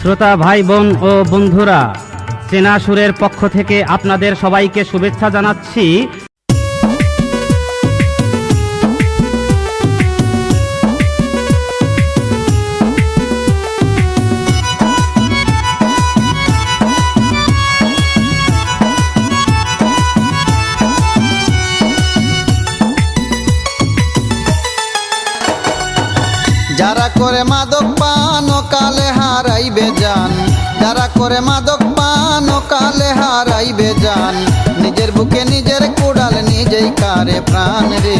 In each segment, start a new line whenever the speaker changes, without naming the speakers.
শ্রোতা ভাই বোন ও বন্ধুরা, চেনা সুরের পক্ষ থেকে আপনাদের সবাইকে শুভেচ্ছা জানাচ্ছি।
যারা করে মাদক পান ও কালে হারাইবে জান, যারা করে মাদক পান ও কালে হারাইবে জান। নিজের বুকে নিজের কুড়াল নিজেই কারে প্রাণ রে,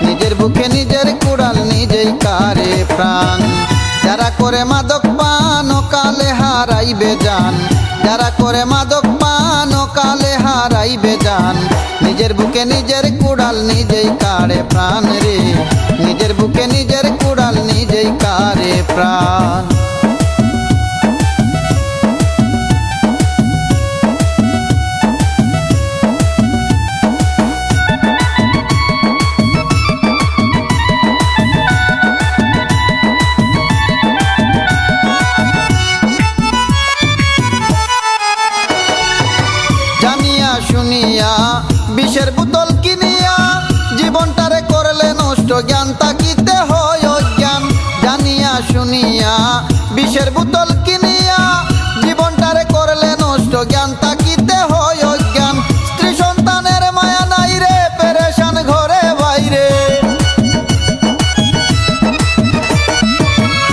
নিজের বুকে নিজের কুড়াল নিজেই কারে প্রাণ। যারা করে মাদক পান ও কালে হারাইবে জান, যারা করে মাদক পান ও কালে হারাইবে জান। নিজের বুকে নিজের কুড়াল নিজেই কারে প্রাণ রে, নিজের বুকে নিজের কুড়াল নিজেই কারে প্রাণ। জানিয়া শুনিয়া বিষের বোতল কিনিয়া জীবনটারে করলে নষ্ট, জ্ঞান তাকিতে হয় অজ্ঞান। জানিয়া শুনিয়া বিষের বোতল কিনিয়া জীবনটারে করলে নষ্ট, জ্ঞান তাকিতে হয় অজ্ঞান। স্ত্রী সন্তানের মায়া নাই রে, পেরেশান ঘরে বাইরে।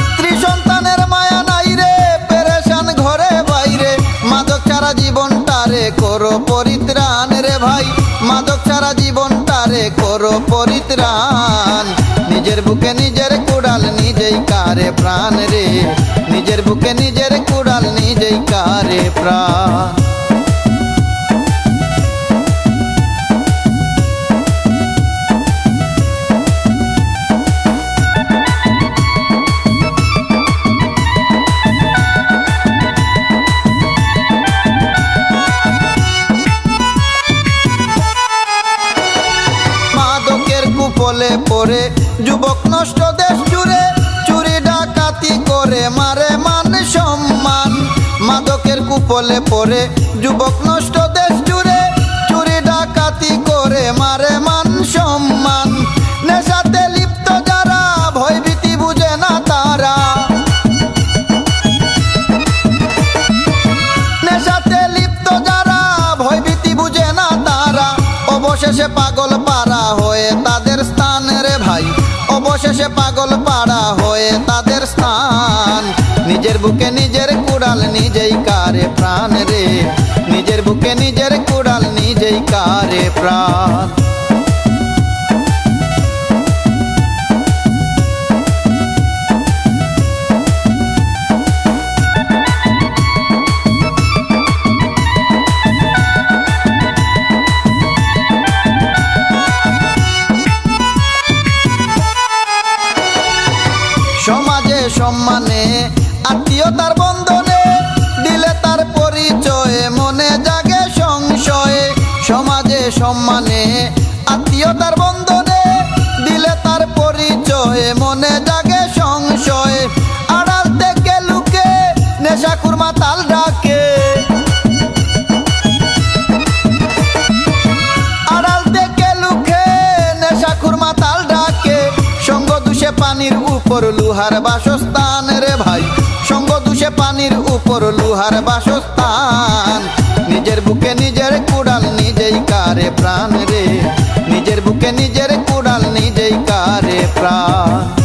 স্ত্রী সন্তানের মায়া নাই রে, পেরেশান ঘরে বাইরে। মাদক ছাড়া জীবনটারে করো পরিত্রাণ রে ভাই, মাদক ছাড়া জীবনটারে করো পরিত্রাণ। নিজের বুকে নিজের কুড়াল নিজেই কারে প্রাণ রে, নিজের বুকে নিজের কুড়াল নিজেই কারে প্রাণ। মাদকের কুফলে পড়ে যুবক নষ্ট দেশ জুড়ে, চুরি ডাকাতি করে মারে মান সম্মান। মাদকের কুফলে পড়ে যুবক নষ্ট দেশ জুড়ে, চুরি ডাকাতি করে মারে মান সম্মান। নেশাতে লিপ্ত যারা, ভয়ভীতি বুঝে না তারা। নেশাতে লিপ্ত যারা, ভয়ভীতি বুঝে না তারা। অবশেষে পাগল পাড়া হয়ে তাদের স্থান রে ভাই, অবশেষে পাগল পাড়া হয়ে তাদের স্থান। নিজের বুকে নিজের কুড়াল নিজেই কারে প্রাণ রে, নিজের বুকে নিজের কুড়াল নিজেই কারে প্রাণ। সমাজে সম্মানে আত্মীয়তার বন্ধনে দিলে তার পরিচয়, মনে জাগে সংশয়ে। সমাজে সম্মানে আত্মীয়তার বন্ধনে দিলে তার পরিচয়, মনে জাগে সংশয়। আড়াল থেকে লুকে নেশাখুর মাতাল ডাকে, আড়াল থেকে লুকে নেশাখুর মাতাল ডাকে। সঙ্গ দূষে পানির উপর লুহার বাসস্থান রে ভাই, সঙ্গ দূষে পানির উপর লুহার বাসস্থান। নিজের বুকে নিজের কুড়াল নিজেই কারে প্রাণ রে, নিজের বুকে নিজের কুড়াল নিজেই কারে প্রাণ।